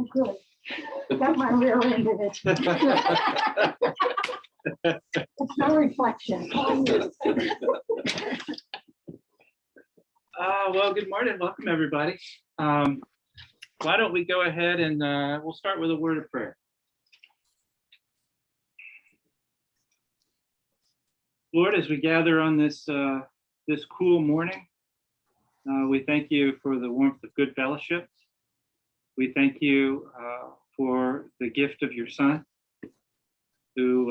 Oh, good. Got my rear end in it. It's no reflection. Well, good morning. Welcome, everybody. Why don't we go ahead and we'll start with a word of prayer. Lord, as we gather on this cool morning, we thank you for the warmth of good fellowship. We thank you for the gift of your Son, who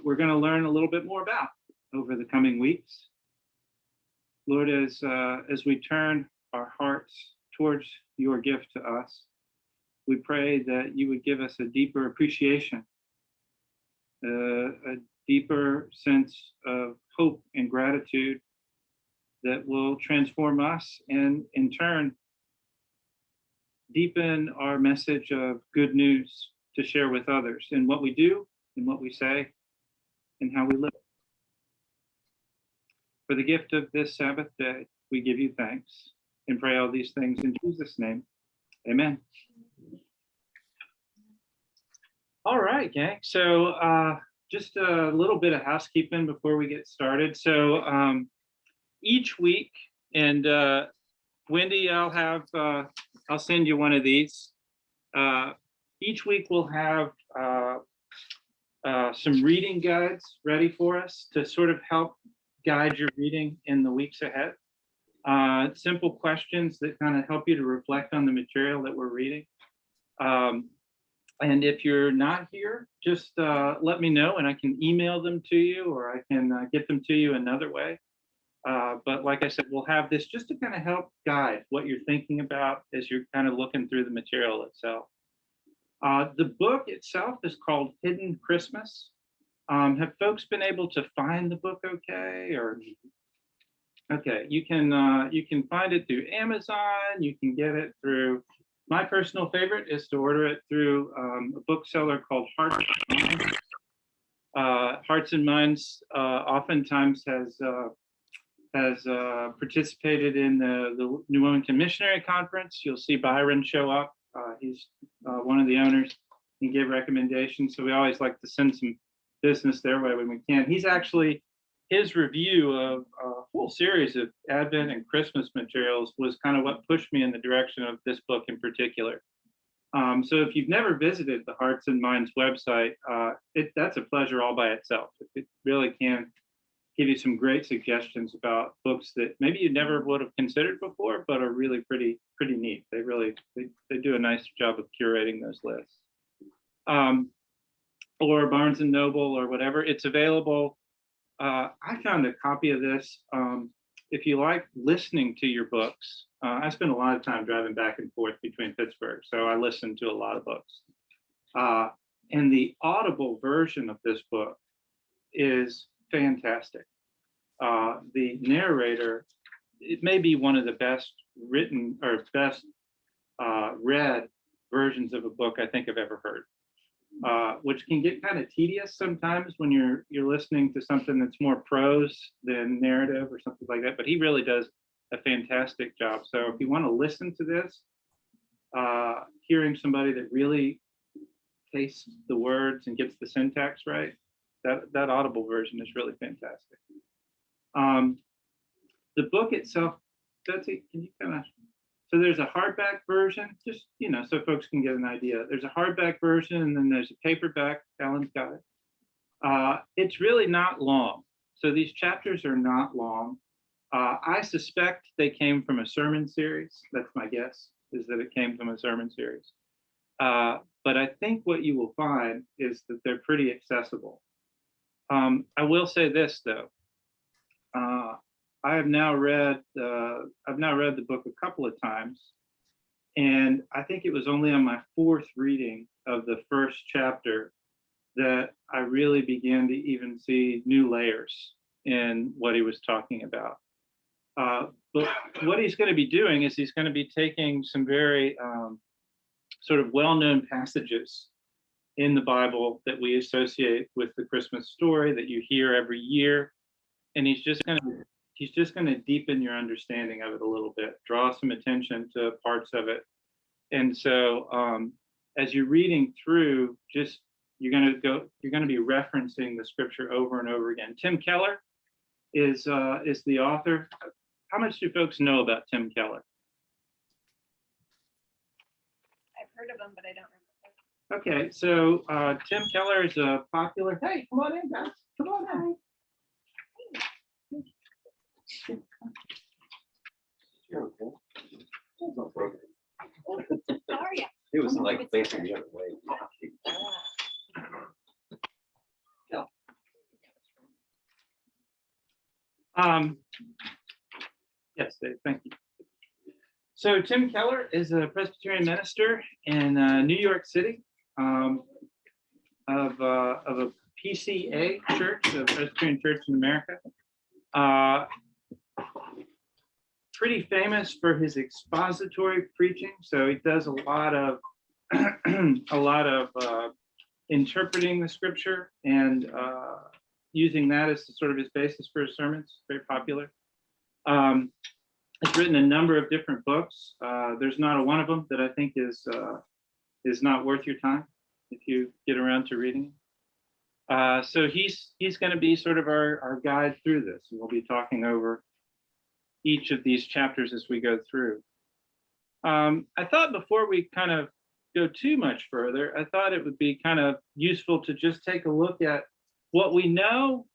we're going to learn a little bit more about over the coming weeks. Lord, as we turn our hearts towards your gift to us, we pray that you would give us a deeper appreciation, a deeper sense of hope and gratitude that will transform us and in turn deepen our message of good news to share with others in what we do, in what we say, and how we live. For the gift of this Sabbath day, we give you thanks and pray all these things in Jesus' name. Amen. All right, gang. So just a little bit of housekeeping before we get started. So each week, and Wendy, I'll send you one of these. Each week we'll have some reading guides ready for us to sort of help guide your reading in the weeks ahead. Simple questions that kind of help you to reflect on the material that we're reading. And if you're not here, just let me know and I can email them to you, or I can get them to you another way. But like I said, we'll have this just to kind of help guide what you're thinking about as you're kind of looking through the material itself. The book itself is called Hidden Christmas. Have folks been able to find the book okay? Or okay, you can find it through Amazon. You can get it through. My personal favorite is to order it through a bookseller called Hearts and Minds. Hearts and Minds oftentimes has participated in the New Wilmington Missionary Conference. You'll see Byron show up. He's one of the owners. He gave recommendations, so we always like to send some business their way when we can. He's actually, his review of a whole series of Advent and Christmas materials was kind of what pushed me in the direction of this book in particular. So if you've never visited the Hearts and Minds website, that's a pleasure all by itself. It really can give you some great suggestions about books that maybe you never would have considered before, but are really pretty neat. They do a nice job of curating those lists. Or Barnes and Noble or whatever, it's available. I found a copy of this. If you like listening to your books, I spend a lot of time driving back and forth between Pittsburgh, so I listen to a lot of books. And the Audible version of this book is fantastic. The narrator, it may be one of the best written or best read versions of a book I think I've ever heard. Which can get kind of tedious sometimes when you're listening to something that's more prose than narrative or something like that. But he really does a fantastic job. So if you want to listen to this, hearing somebody that really tastes the words and gets the syntax right, that Audible version is really fantastic. The book itself, Betsy, can you kind of? So there's a hardback version, just, so folks can get an idea. There's a hardback version, and then there's a paperback. Alan's got it. It's really not long. So these chapters are not long. I suspect they came from a sermon series. That's my guess, is that it came from a sermon series. But I think what you will find is that they're pretty accessible. I will say this, though. I've now read the book a couple of times, and I think it was only on my fourth reading of the first chapter that I really began to even see new layers in what he was talking about. But what he's going to be doing is he's going to be taking some very sort of well-known passages in the Bible that we associate with the Christmas story that you hear every year, and he's just going to deepen your understanding of it a little bit, draw some attention to parts of it. And so as you're reading through, you're going to be referencing the scripture over and over again. Tim Keller is the author. How much do folks know about Tim Keller? I've heard of him, but I don't remember. Okay, so Tim Keller is a popular. Hey, come on in, guys. Come on in. You're okay. How are you? It was like facing the other way. Yes, Dave, thank you. So Tim Keller is a Presbyterian minister in New York City, of a PCA church, a Presbyterian Church in America. Pretty famous for his expository preaching. So he does a lot of interpreting the scripture and using that as sort of his basis for his sermons. Very popular. He's written a number of different books. There's not a one of them that I think is not worth your time if you get around to reading it. So he's going to be sort of our guide through this, and we'll be talking over each of these chapters as we go through. I thought before we kind of go too much further, I thought it would be kind of useful to just take a look at what we know,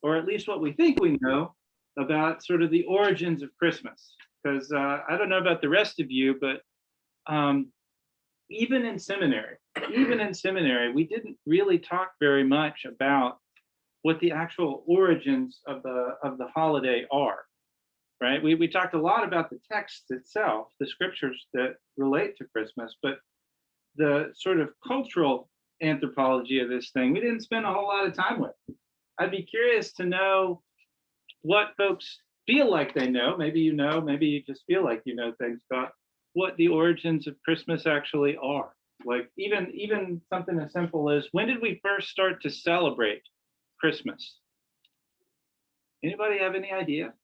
or at least what we think we know, about sort of the origins of Christmas. Because I don't know about the rest of you, but even in seminary, we didn't really talk very much about what the actual origins of the holiday are, right? We talked a lot about the text itself, the scriptures that relate to Christmas, but the sort of cultural anthropology of this thing, we didn't spend a whole lot of time with. I'd be curious to know what folks feel like they know. Maybe you know, maybe you just feel like you know things about what the origins of Christmas actually are. Like even something as simple as, when did we first start to celebrate Christmas? Anybody have any idea?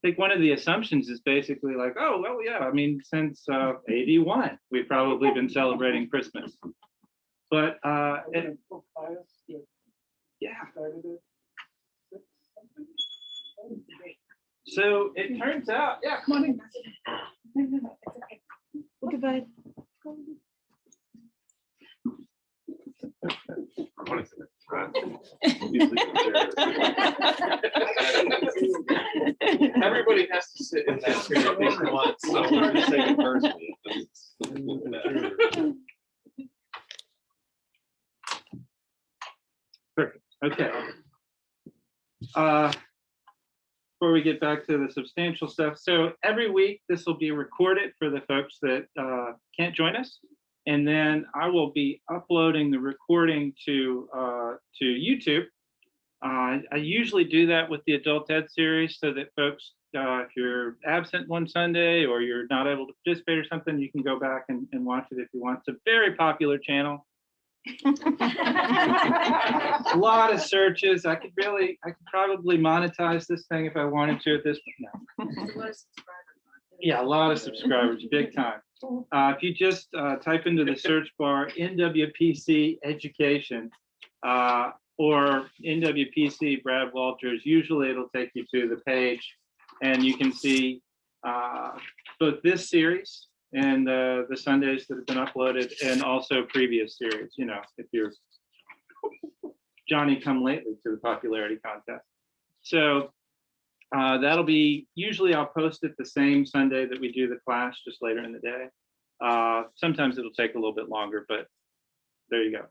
I think one of the assumptions is basically like, oh, well, yeah, I mean, since 81, we've probably been celebrating Christmas. But yeah. So it turns out, yeah, come on in. Goodbye. Everybody has to sit in that chair at least once, so I'm just saying it personally. Perfect. Okay. Before we get back to the substantial stuff, so every week this will be recorded for the folks that can't join us, and then I will be uploading the recording to YouTube. I usually do that with the Adult Ed series, so that folks, if you're absent one Sunday or you're not able to participate or something, you can go back and watch it if you want. It's a very popular channel. A lot of searches. I could probably monetize this thing if I wanted to at this point. No. Yeah, a lot of subscribers, big time. If you just type into the search bar NWPC Education or NWPC Brad Walters, usually it'll take you to the page, and you can see both this series and the Sundays that have been uploaded, and also previous series, you know, if you're Johnny come lately to the popularity contest. So that'll be, usually I'll post it the same Sunday that we do the class, just later in the day. Sometimes it'll take a little bit longer, but there you go.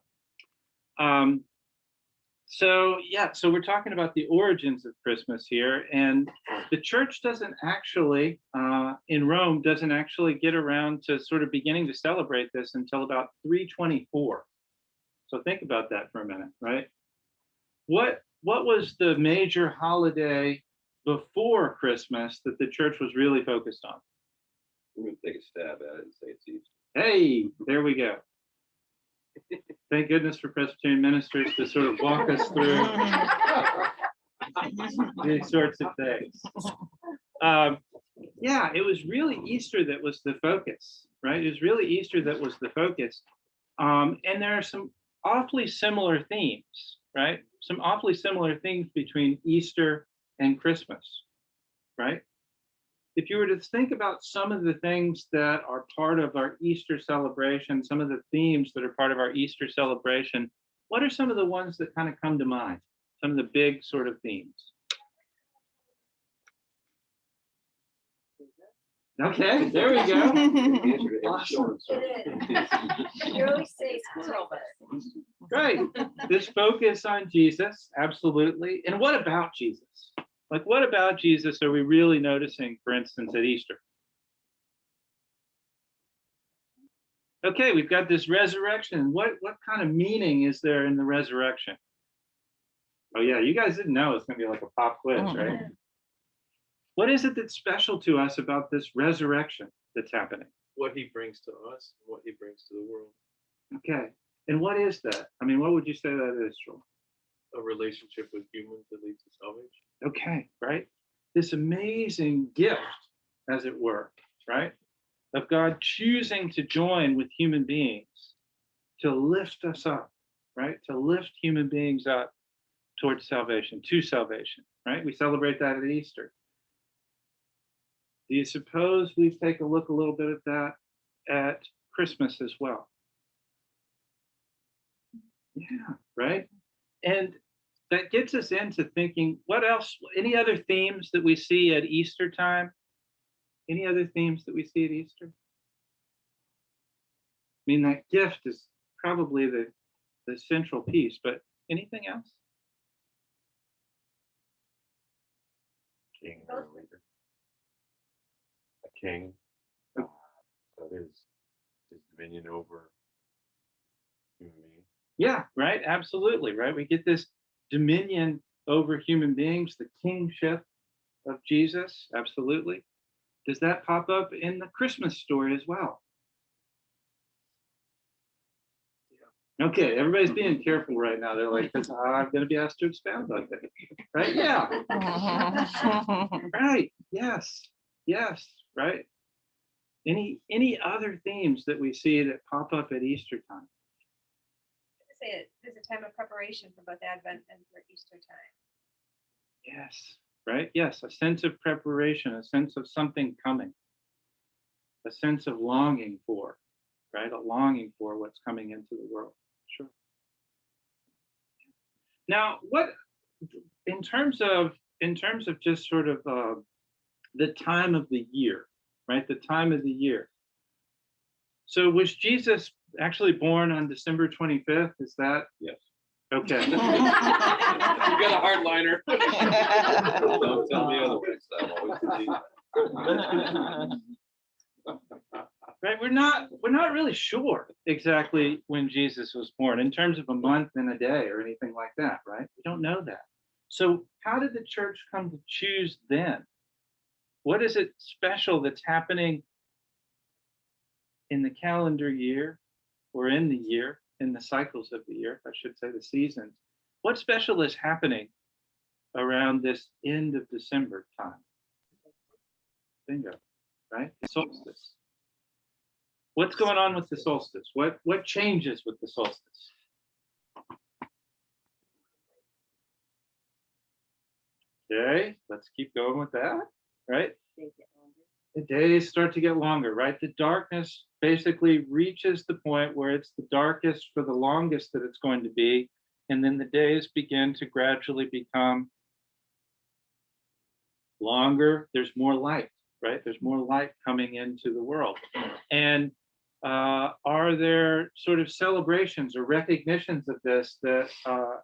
So yeah, so we're talking about the origins of Christmas here, and the church doesn't actually, in Rome, doesn't actually get around to sort of beginning to celebrate this until about 324. So think about that for a minute, right? What was the major holiday before Christmas that the church was really focused on? I'm going to take a stab at it and say it's Easter. Hey, there we go. Thank goodness for Presbyterian ministers to sort of walk us through these sorts of things. Yeah, it was really Easter that was the focus, right? It was really Easter that was the focus. And there are some awfully similar themes, right? Some awfully similar themes between Easter and Christmas, right? If you were to think about some of the things that are part of our Easter celebration, some of the themes that are part of our Easter celebration, what are some of the ones that kind of come to mind? Some of the big sort of themes. Okay, there we go. Awesome. You always say squirrel, but. Right. This focus on Jesus, absolutely. And what about Jesus? Like, what about Jesus are we really noticing, for instance, at Easter? Okay, we've got this resurrection. What kind of meaning is there in the resurrection? Oh, yeah, you guys didn't know it's going to be like a pop quiz, right? What is it that's special to us about this resurrection that's happening? What he brings to us, what he brings to the world. Okay, and what is that? I mean, what would you say that is, Joel? A relationship with humans that leads to salvation. Okay, right? This amazing gift, as it were, right? Of God choosing to join with human beings to lift us up, right? To lift human beings up towards salvation, to salvation, right? We celebrate that at Easter. Do you suppose we take a look a little bit at that at Christmas as well? Yeah, right? And that gets us into thinking, what else? Any other themes that we see at Easter time? Any other themes that we see at Easter? I mean, that gift is probably the central piece, but anything else? King or a leader. A king. So his dominion over human beings. Yeah, right. Absolutely, right. We get this dominion over human beings, the kingship of Jesus. Absolutely. Does that pop up in the Christmas story as well? Yeah. Okay, everybody's being careful right now. They're like, because I'm going to be asked to expound on that. Right? Yeah. Right. Yes. Yes. Right. Any other themes that we see that pop up at Easter time? Say there's a time of preparation for both Advent and for Easter time. Yes, right? Yes, a sense of preparation, a sense of something coming, a sense of longing for, right? A longing for what's coming into the world. Sure. Now, what in terms of just sort of the time of the year, right? The time of the year. So was Jesus actually born on December 25th? Is that? Yes. Okay. You got a hardliner. Don't tell me otherwise. I'll always believe. Right, we're not really sure exactly when Jesus was born in terms of a month and a day or anything like that, right? We don't know that. So how did the church come to choose then? What is it special that's happening in the calendar year or in the year, in the cycles of the year, I should say the seasons? What special is happening around this end of December time? Bingo, right? The solstice. What's going on with the solstice? What changes with the solstice? Okay, let's keep going with that, right? The days start to get longer, right? The darkness basically reaches the point where it's the darkest for the longest that it's going to be. And then the days begin to gradually become longer. There's more light, right? There's more light coming into the world. And are there sort of celebrations or recognitions of this that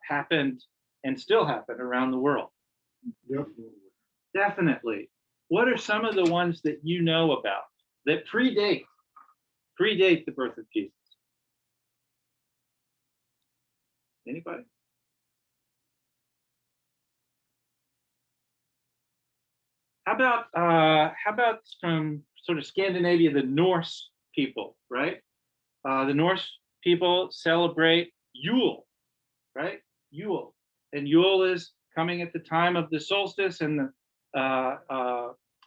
happened and still happen around the world? Yep. Definitely. What are some of the ones that you know about that predate the birth of Jesus? Anybody? How about from sort of Scandinavia, the Norse people, right? The Norse people celebrate Yule, right? Yule, and Yule is coming at the time of the solstice and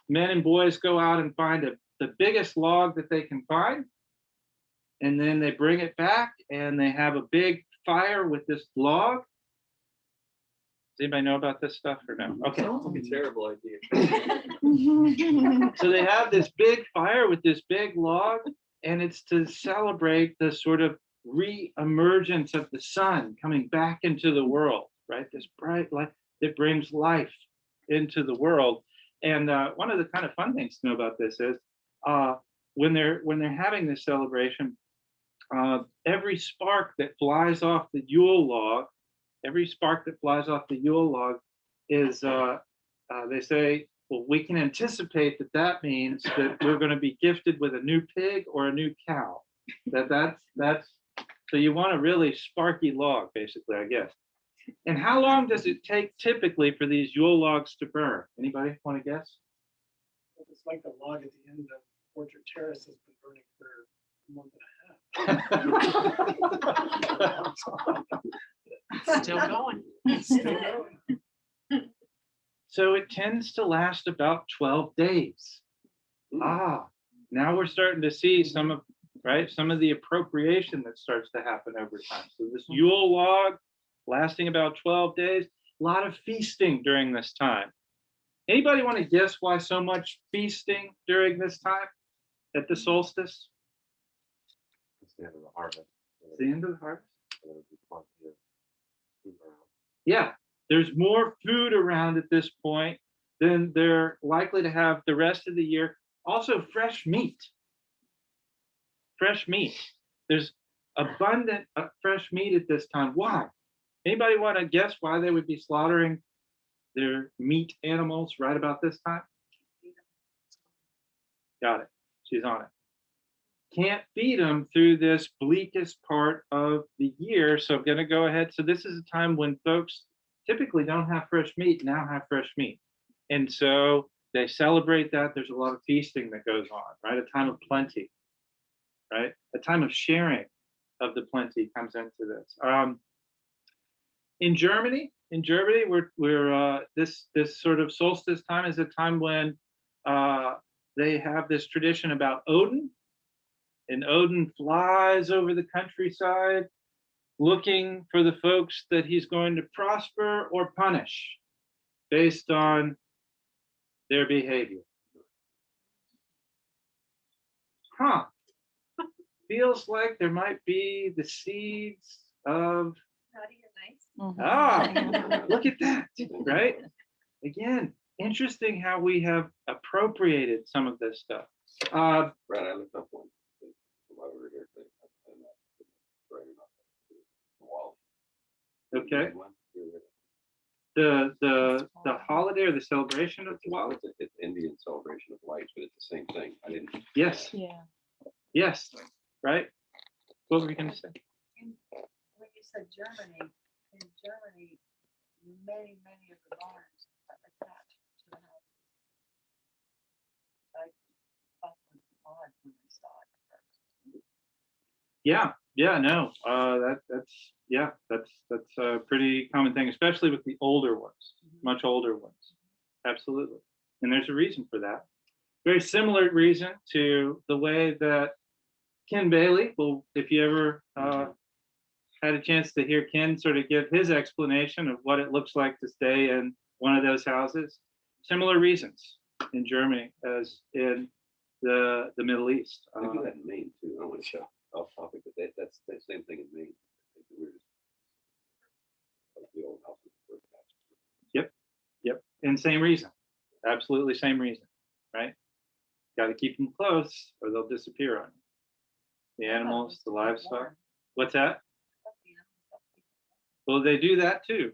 men and boys go out and find the biggest log that they can find. And then they bring it back and they have a big fire with this log. Does anybody know about this stuff or no? Okay. Sounds like a terrible idea. So they have this big fire with this big log, and it's to celebrate the sort of re-emergence of the sun coming back into the world, right? This bright light that brings life into the world. And one of the kind of fun things to know about this is when they're having this celebration, every spark that flies off the Yule log, is, they say, well, we can anticipate that means that we're going to be gifted with a new pig or a new cow. That's so you want a really sparky log, basically, I guess. And how long does it take typically for these Yule logs to burn? Anybody want to guess? It's like the log at the end of Orchard Terrace has been burning for a month and a half. Still going. Still going. So it tends to last about 12 days. Now we're starting to see some of the appropriation that starts to happen over time. So this Yule log lasting about 12 days, a lot of feasting during this time. Anybody want to guess why so much feasting during this time at the solstice? It's the end of the harvest. It's the end of the harvest. There'll be plenty of food around. Yeah, there's more food around at this point than they're likely to have the rest of the year. Also, fresh meat. Fresh meat. There's abundant fresh meat at this time. Why? Anybody want to guess why they would be slaughtering their meat animals right about this time? Got it. She's on it. Can't feed them through this bleakest part of the year. So I'm going to go ahead. So this is a time when folks typically don't have fresh meat, now have fresh meat. And so they celebrate that. There's a lot of feasting that goes on, right? A time of plenty, right? A time of sharing of the plenty comes into this. In Germany, we're this sort of solstice time is a time when they have this tradition about Odin, and Odin flies over the countryside looking for the folks that he's going to prosper or punish based on their behavior. Feels like there might be the seeds of look at that, right? Again, interesting how we have appropriated some of this stuff. Right, I looked up one. While we were here, Okay. The holiday or the celebration of Diwali? It's Indian celebration of lights, but it's the same thing. I didn't. Yes. Yeah. Yes. Right. What were you going to say? When you said Germany, in Germany, many of the barns are attached to the house. I thought it was odd when I saw it first. Yeah, no, that's a pretty common thing, especially with the older ones, much older ones. Absolutely. And there's a reason for that. Very similar reason to the way that Ken Bailey, well, if you ever had a chance to hear Ken sort of give his explanation of what it looks like to stay in one of those houses, similar reasons in Germany as in the Middle East. They do that in Maine too. I don't want to show off topic, but that's the same thing in Maine. We're just like the old houses. Yep, and same reason, absolutely same reason, right? Got to keep them close or they'll disappear on you. The animals, the livestock. What's that? Well, they do that too.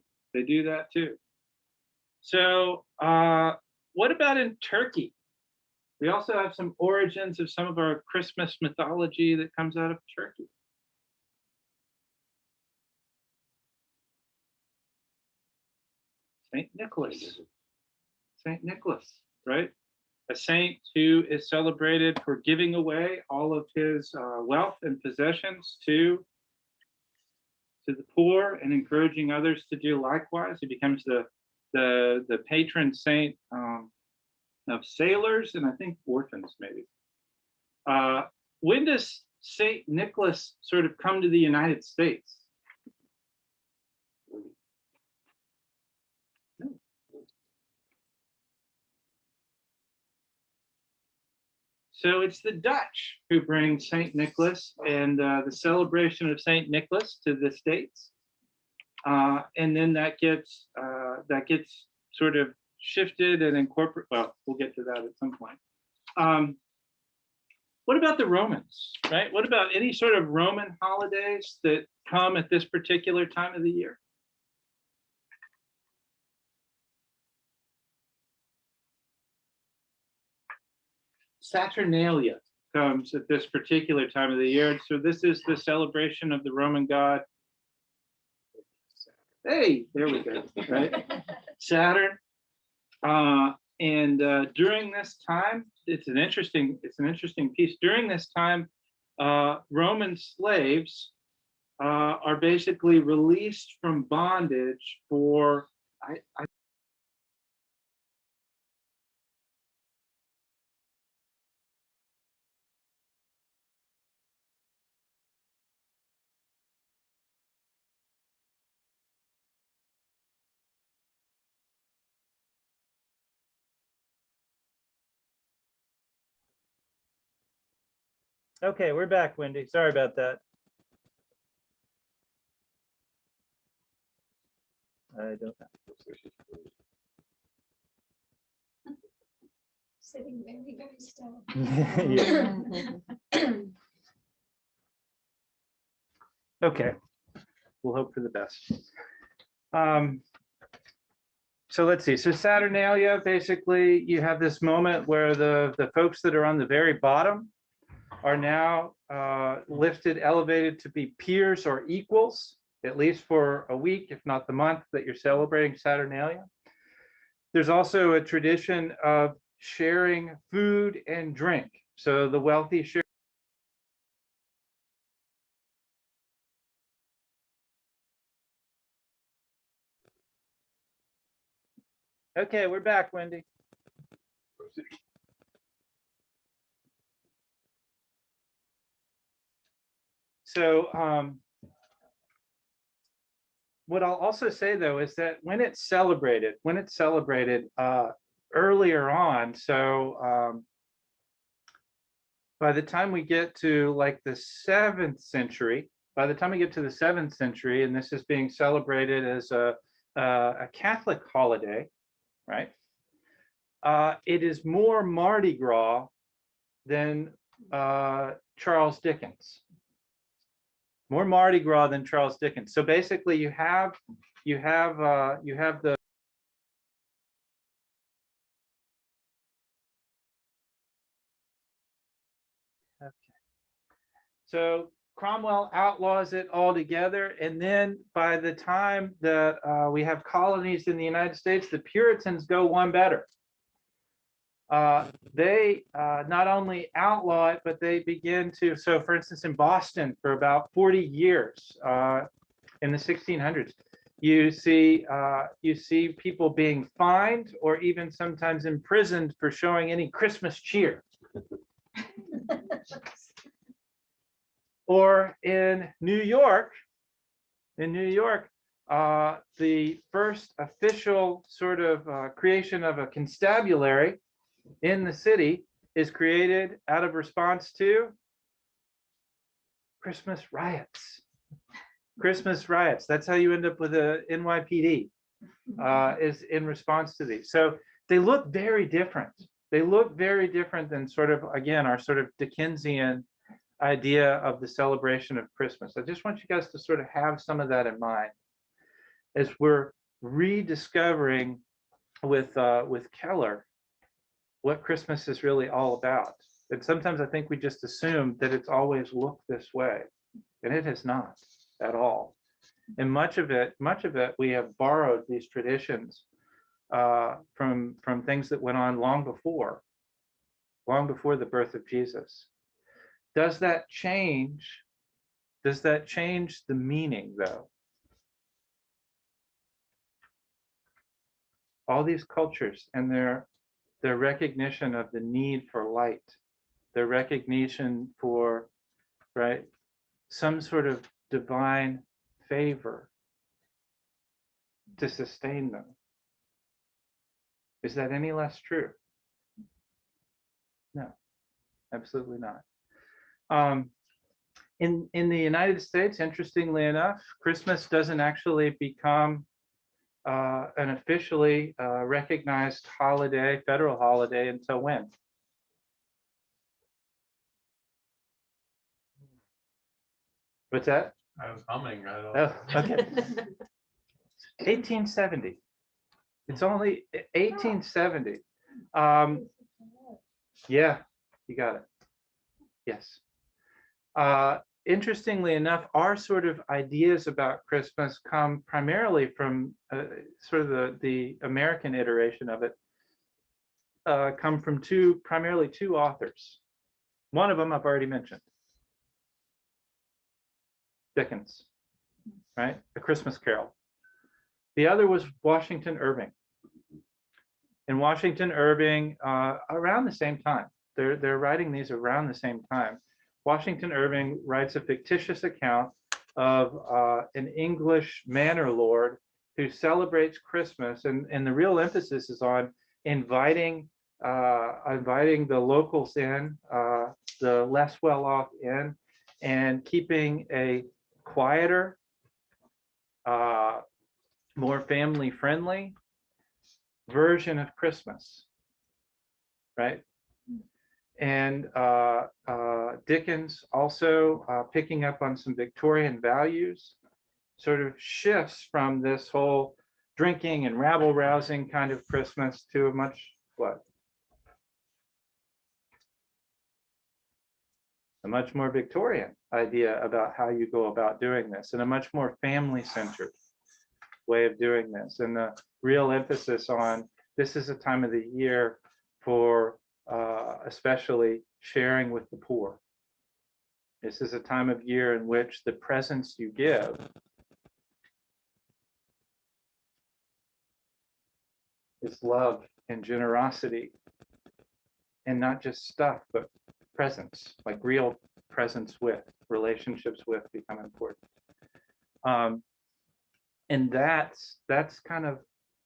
So what about in Turkey? We also have some origins of some of our Christmas mythology that comes out of Turkey. Saint Nicholas, right? A saint who is celebrated for giving away all of his wealth and possessions to the poor and encouraging others to do likewise. He becomes the patron saint of sailors and I think orphans maybe. When does Saint Nicholas sort of come to the United States? So it's the Dutch who bring Saint Nicholas and the celebration of Saint Nicholas to the States, and then that gets sort of shifted and incorporated. Well, we'll get to that at some point. What about the Romans, right? What about any sort of Roman holidays that come at this particular time of the year? Saturnalia comes at this particular time of the year. So this is the celebration of the Roman god. Hey, there we go, right? Saturn. And during this time, it's an interesting piece. During this time, Roman slaves are basically released from bondage for Okay, we're back, Wendy. Sorry about that. I don't know. Sitting very, very still. Yeah. Okay, we'll hope for the best. So let's see. So Saturnalia, basically, you have this moment where the folks that are on the very bottom are now lifted, elevated to be peers or equals, at least for a week, if not the month that you're celebrating Saturnalia. There's also a tradition of sharing food and drink. So the wealthy share. Okay, we're back, Wendy. So what I'll also say, though, is that when it's celebrated earlier on, so by the time we get to like the 7th century, and this is being celebrated as a Catholic holiday, right? It is more Mardi Gras than Charles Dickens. More Mardi Gras than Charles Dickens. So basically, you have the So Cromwell outlaws it altogether, and then by the time that we have colonies in the United States, the Puritans go one better. They not only outlaw it, but they begin to, so for instance, in Boston for about 40 years in the 1600s, you see people being fined or even sometimes imprisoned for showing any Christmas cheer. Or in New York, the first official sort of creation of a constabulary in the city is created out of response to Christmas riots. Christmas riots. That's how you end up with a NYPD, is in response to these. So they look very different. They look very different than sort of, again, our sort of Dickensian idea of the celebration of Christmas. I just want you guys to sort of have some of that in mind as we're rediscovering with Keller what Christmas is really all about. And sometimes I think we just assume that it's always looked this way, and it has not at all. And much of it we have borrowed these traditions from things that went on long before the birth of Jesus. Does that change the meaning, though? All these cultures and their their recognition of the need for light, their recognition for, right, some sort of divine favor to sustain them. Is that any less true? No, absolutely not. In the United States, interestingly enough, Christmas doesn't actually become an officially recognized holiday, federal holiday, until when? What's that? I was humming. I don't. Oh, okay. 1870. It's only 1870. Yeah, you got it. Yes. Interestingly enough, our sort of ideas about Christmas come primarily from sort of the American iteration of it, come from primarily two authors. One of them I've already mentioned, Dickens, right? A Christmas Carol. The other was Washington Irving. And Washington Irving, around the same time, they're writing these around the same time. Washington Irving writes a fictitious account of an English manor lord who celebrates Christmas, and the real emphasis is on inviting the locals in, the less well-off in, and keeping a quieter, more family-friendly version of Christmas, right? And Dickens also, picking up on some Victorian values, sort of shifts from this whole drinking and rabble-rousing kind of Christmas to a much, what? A much more Victorian idea about how you go about doing this, and a much more family-centered way of doing this. And the real emphasis on this is a time of the year for especially sharing with the poor. This is a time of year in which the presents you give is love and generosity, and not just stuff, but presence, like real presence with, relationships with become important. And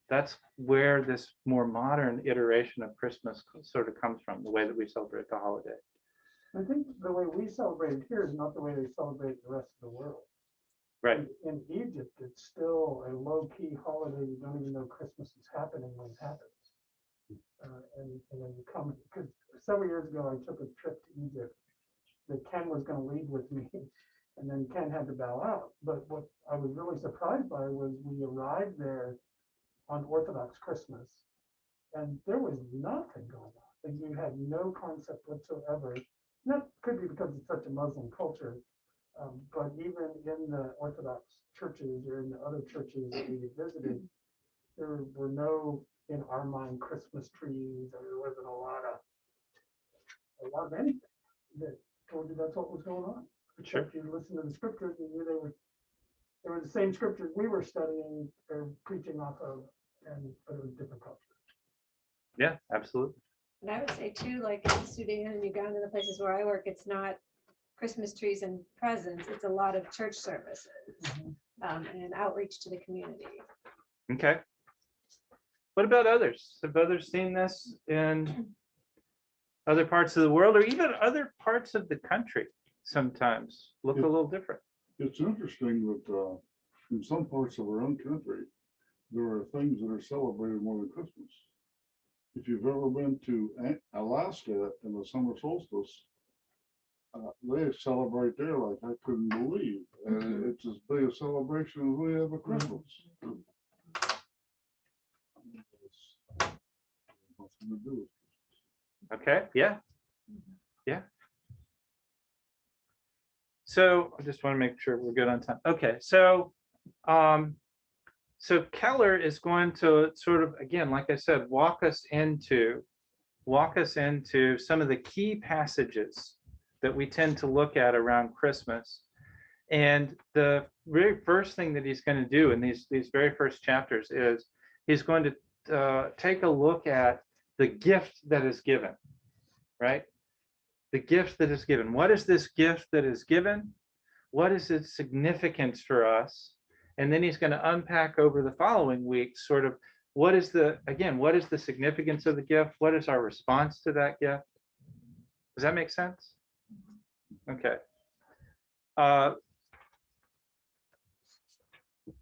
that's where this more modern iteration of Christmas sort of comes from, the way that we celebrate the holiday. I think the way we celebrate it here is not the way they celebrate the rest of the world. Right. In Egypt, it's still a low-key holiday. You don't even know Christmas is happening when it happens. And then you come, because several years ago, I took a trip to Egypt that Ken was going to lead with me, and then Ken had to bow out. But what I was really surprised by was we arrived there on Orthodox Christmas, and there was nothing going on. And you had no concept whatsoever. And that could be because it's such a Muslim culture, but even in the Orthodox churches or in the other churches that we visited, there were no, in our mind, Christmas trees, or there wasn't a lot of anything that told you that's what was going on. Sure. If you listen to the scriptures, you knew they were the same scriptures we were studying or preaching off of, but it was different culture. Yeah, absolutely. And I would say too, like in Sudan and Uganda, the places where I work, it's not Christmas trees and presents. It's a lot of church services and outreach to the community. Okay. What about others? Have others seen this in other parts of the world, or even other parts of the country? Sometimes look a little different. It's interesting that in some parts of our own country, there are things that are celebrated more than Christmas. If you've ever been to Alaska in the summer solstice, they celebrate there like I couldn't believe. And it's as big a celebration as we have at Christmas. It's nothing to do with Christmas. Okay, yeah. Yeah. So I just want to make sure we're good on time. Okay, so so Keller is going to sort of, again, like I said, walk us into some of the key passages that we tend to look at around Christmas. And the very first thing that he's going to do in these very first chapters is he's going to take a look at the gift that is given, right? The gift that is given. What is this gift that is given? What is its significance for us? And then he's going to unpack over the following weeks sort of what is the significance of the gift? What is our response to that gift? Does that make sense? Okay.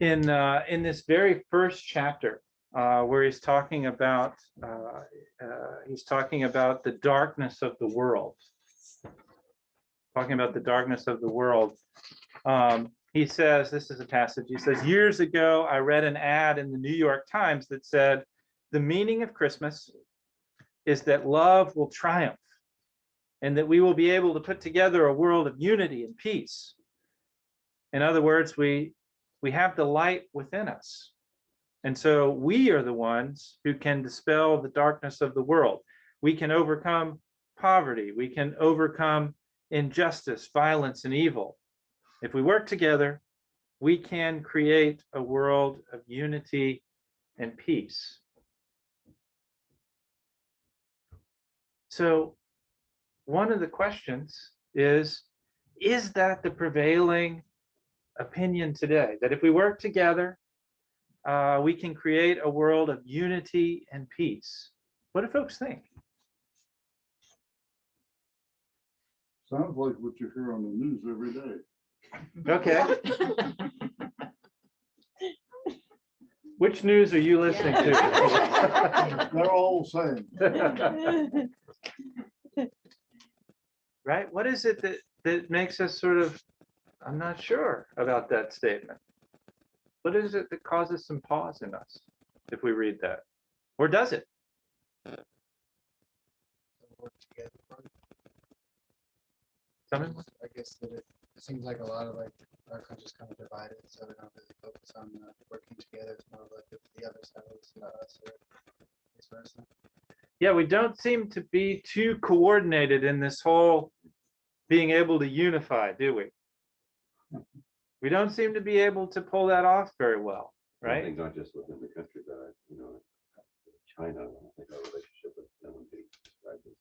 In this very first chapter, where he's talking about the darkness of the world. He says, this is a passage, he says, years ago, I read an ad in the New York Times that said, the meaning of Christmas is that love will triumph and that we will be able to put together a world of unity and peace. In other words, we have the light within us. And so we are the ones who can dispel the darkness of the world. We can overcome poverty. We can overcome injustice, violence, and evil. If we work together, we can create a world of unity and peace. So one of the questions is that the prevailing opinion today? That if we work together, we can create a world of unity and peace? What do folks think? Sounds like what you hear on the news every day. Okay. Which news are you listening to? They're all the same. Right? What is it that makes us sort of, I'm not sure about that statement. What is it that causes some pause in us if we read that? Or does it? Someone? I guess that it seems like a lot of like our country's kind of divided, so we don't really focus on working together. It's more of like if the other side is not us or vice versa. Yeah, we don't seem to be too coordinated in this whole being able to unify, do we? We don't seem to be able to pull that off very well, I right? think not just within the country, but China, I don't think our relationship with them would be described as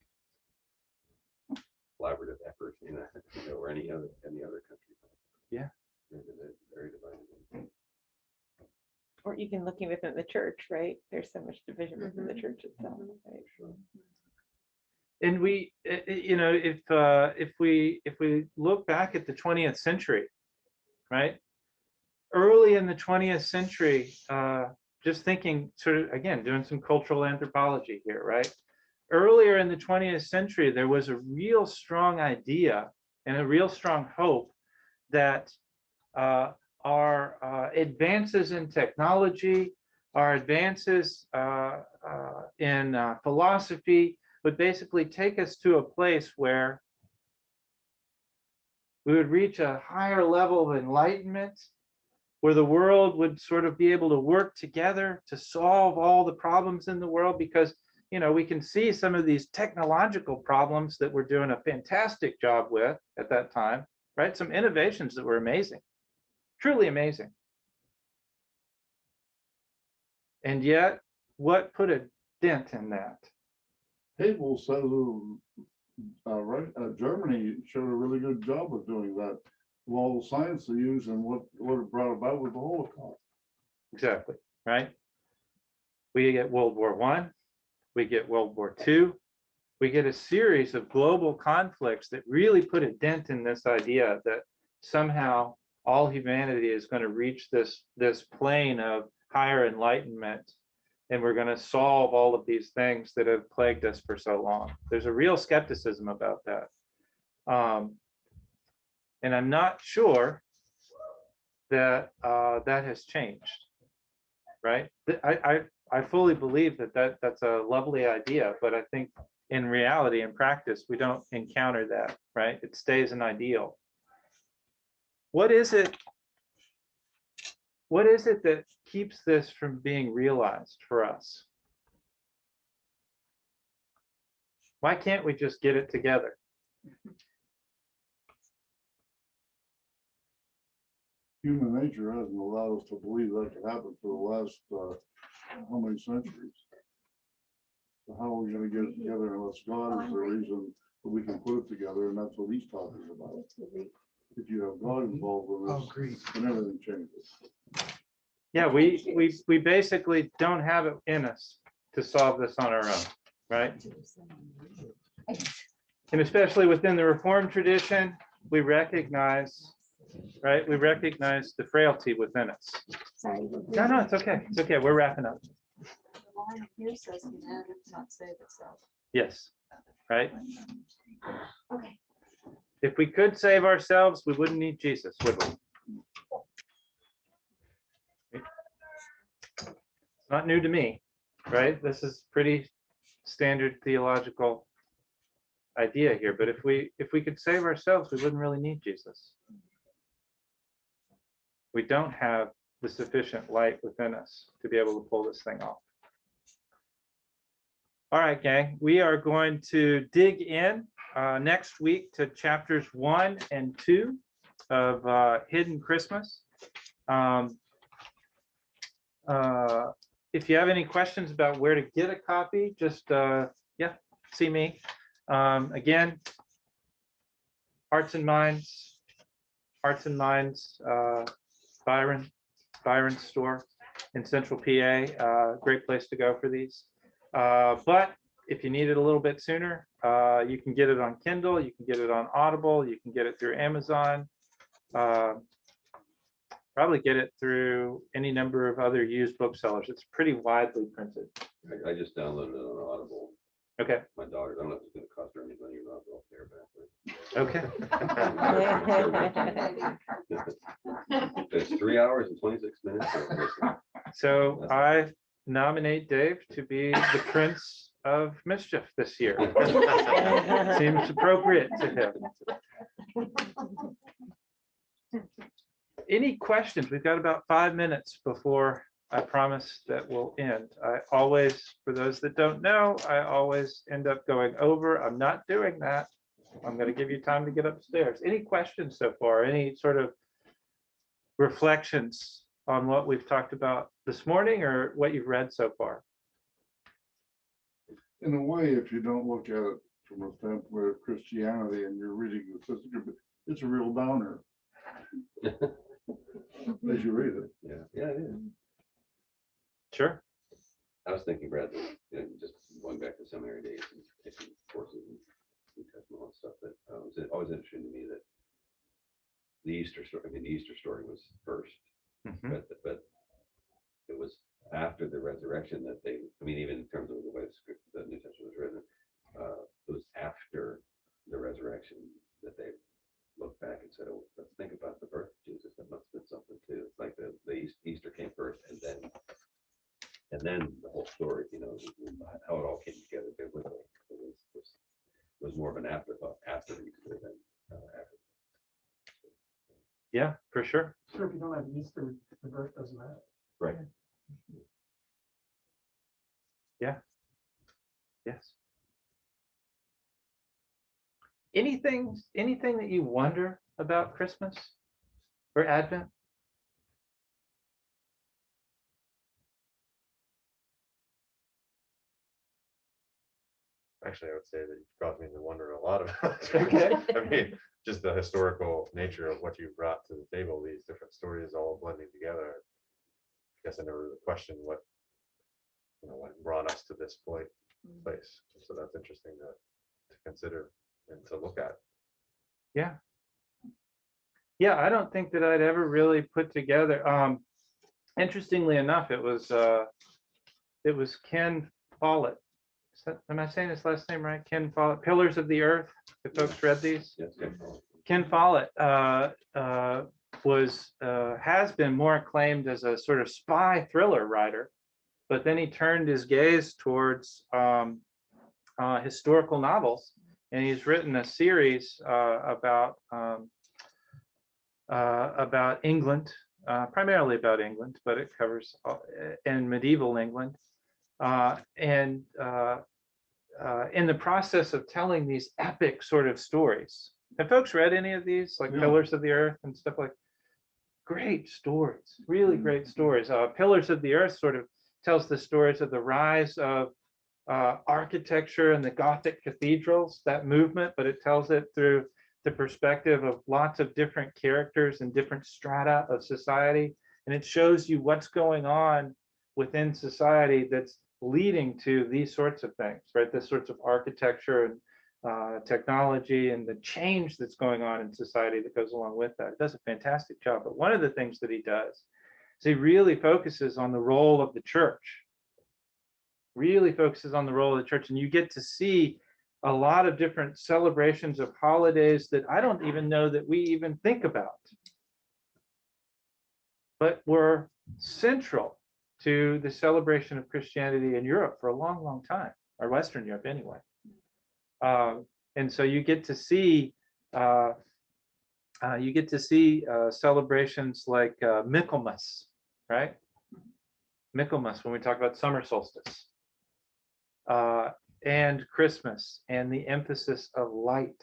collaborative effort, or any other country. Yeah. They're very divided. Or even looking within the church, right? There's so much division within the church itself. Right? And we, if we look back at the 20th century, right? Early in the 20th century, just thinking sort of, again, doing some cultural anthropology here, right? Earlier in the 20th century, there was a real strong idea and a real strong hope that our advances in technology, our advances in philosophy would basically take us to a place where we would reach a higher level of enlightenment, where the world would sort of be able to work together to solve all the problems in the world, because we can see some of these technological problems that we're doing a fantastic job with at that time, right? Some innovations that were amazing, truly amazing. And yet, what put a dent in that? Hegel says Germany showed a really good job of doing that. With all the science they use and what it brought about with the Holocaust. Exactly, right? We get World War I, we get World War II, we get a series of global conflicts that really put a dent in this idea that somehow all humanity is going to reach this plane of higher enlightenment, and we're going to solve all of these things that have plagued us for so long. There's a real skepticism about that. And I'm not sure that that has changed, right? I fully believe that's a lovely idea, but I think in reality, in practice, we don't encounter that, right? It stays an ideal. What is it that keeps this from being realized for us? Why can't we just get it together? Human nature hasn't allowed us to believe that could happen for the last how many centuries? how are we gonna get it together unless God is the reason that we can put it together, and that's what he's talking about. If you have God involved with Oh, this, agreed. then everything changes. Yeah, we basically don't have it in us to solve this on our own, right? And especially within the Reformed tradition, we recognize, right? We recognize the frailty within us. Sorry. No, it's okay. It's okay. We're wrapping up. The line here says humanity cannot save itself. Yes, right? Okay. If we could save ourselves, we wouldn't need Jesus, would we? It's not new to me, right? This is pretty standard theological idea here. But if we could save ourselves, we wouldn't really need Jesus. We don't have the sufficient light within us to be able to pull this thing off. All right, gang, we are going to dig in next week to chapters 1 and 2 of Hidden Christmas. If you have any questions about where to get a copy, just see me. Again, Hearts and Minds, Byron's store in Central PA. Great place to go for these. But if you need it a little bit sooner, you can get it on Kindle, you can get it on Audible, you can get it through Amazon. Probably get it through any number of other used booksellers. It's pretty widely printed. I just downloaded it on Audible. Okay. My daughter, I don't know if it's gonna cost her any money or not, but I'll pay her back. Okay. It's 3 hours and 26 minutes. So I nominate Dave to be the Prince of Mischief this year. Seems appropriate to him. Any questions? We've got about 5 minutes before I promise that we'll end. I always, for those that don't know, I always end up going over. I'm not doing that. I'm going to give you time to get upstairs. Any questions so far? Any sort of reflections on what we've talked about this morning or what you've read so far? In a way, if you don't look at it from a standpoint of Christianity and you're reading the system, it's a real downer. As you read it. Yeah, it is. Sure. I was thinking, Brad, that, just going back to seminary days and taking courses and New Testament and stuff, that was always interesting to me that the Easter story, the Easter story was first, but it was after the resurrection that they, even in terms of the way the New Testament was written, it was after the resurrection that they looked back and said, oh, let's think about the birth of Jesus. That must have been something too. It's like the Easter came first, and then the whole story, how it all came together biblically. It was more of an afterthought after Easter than after. Yeah, for sure. Sure, if you don't have Easter, the birth doesn't matter. Right. Yeah. Yes. Anything that you wonder about Christmas or Advent? Actually, I would say that you've caused me to wonder a lot about it. Okay. Just the historical nature of what you brought to the table, these different stories all blending together. I guess I never really questioned what brought us to this place. So that's interesting to consider and to look at. Yeah. Yeah, I don't think that I'd ever really put together. Interestingly enough, it was Ken Follett. Am I saying his last name right? Ken Follett, Pillars of the Earth. If folks read these, Yes, Ken Follett has been more acclaimed as a sort of spy thriller writer, but then he turned his gaze towards historical novels, and he's written a series about England, primarily about England, but it covers in medieval England. In the process of telling these epic sort of stories. Have folks read any of these, like Pillars of the Earth and stuff like? Great stories, really great stories. Pillars of the Earth sort of tells the stories of the rise of architecture and the Gothic cathedrals, that movement, but it tells it through the perspective of lots of different characters and different strata of society. And it shows you what's going on within society that's leading to these sorts of things, right? This sorts of architecture and technology and the change that's going on in society that goes along with that. It does a fantastic job. But one of the things that he does is he really focuses on the role of the church, really focuses on the role of the church. And you get to see a lot of different celebrations of holidays that I don't even know that we even think about, but were central to the celebration of Christianity in Europe for a long, long time, or Western Europe anyway. And so you get to see celebrations like Michaelmas, right? Michaelmas, when we talk about summer solstice, and Christmas, and the emphasis of light.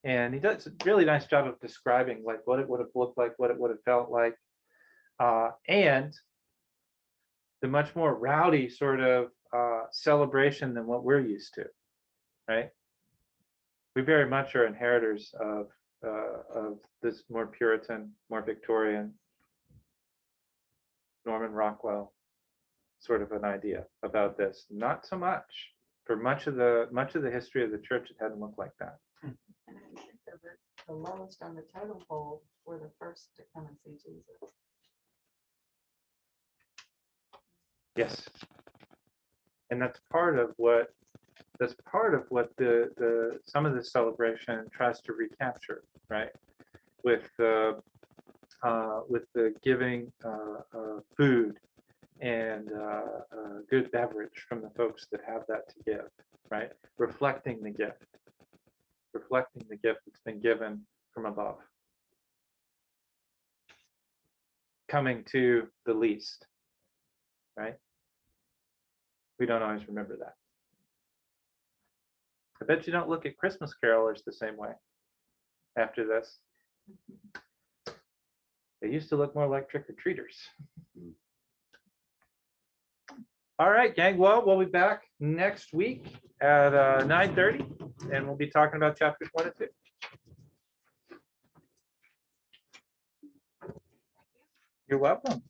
And he does a really nice job of describing like what it would have looked like, what it would have felt like, and the much more rowdy sort of celebration than what we're used to, right? We very much are inheritors of this more Puritan, more Victorian, Norman Rockwell sort of an idea about this. Not so much. For much of the history of the church, it hadn't looked like that. And I think of it, the lowest on the totem pole were the first to come and see Jesus. Yes. And that's part of what the some of the celebration tries to recapture, right? With the giving food and good beverage from the folks that have that to give, right? Reflecting the gift that's been given from above. Coming to the least, right? We don't always remember that. I bet you don't look at Christmas carolers the same way after this. They used to look more like trick-or-treaters. All right, gang. Well, we'll be back next week at 9:30, and we'll be talking about chapters 1 and 2. You're welcome.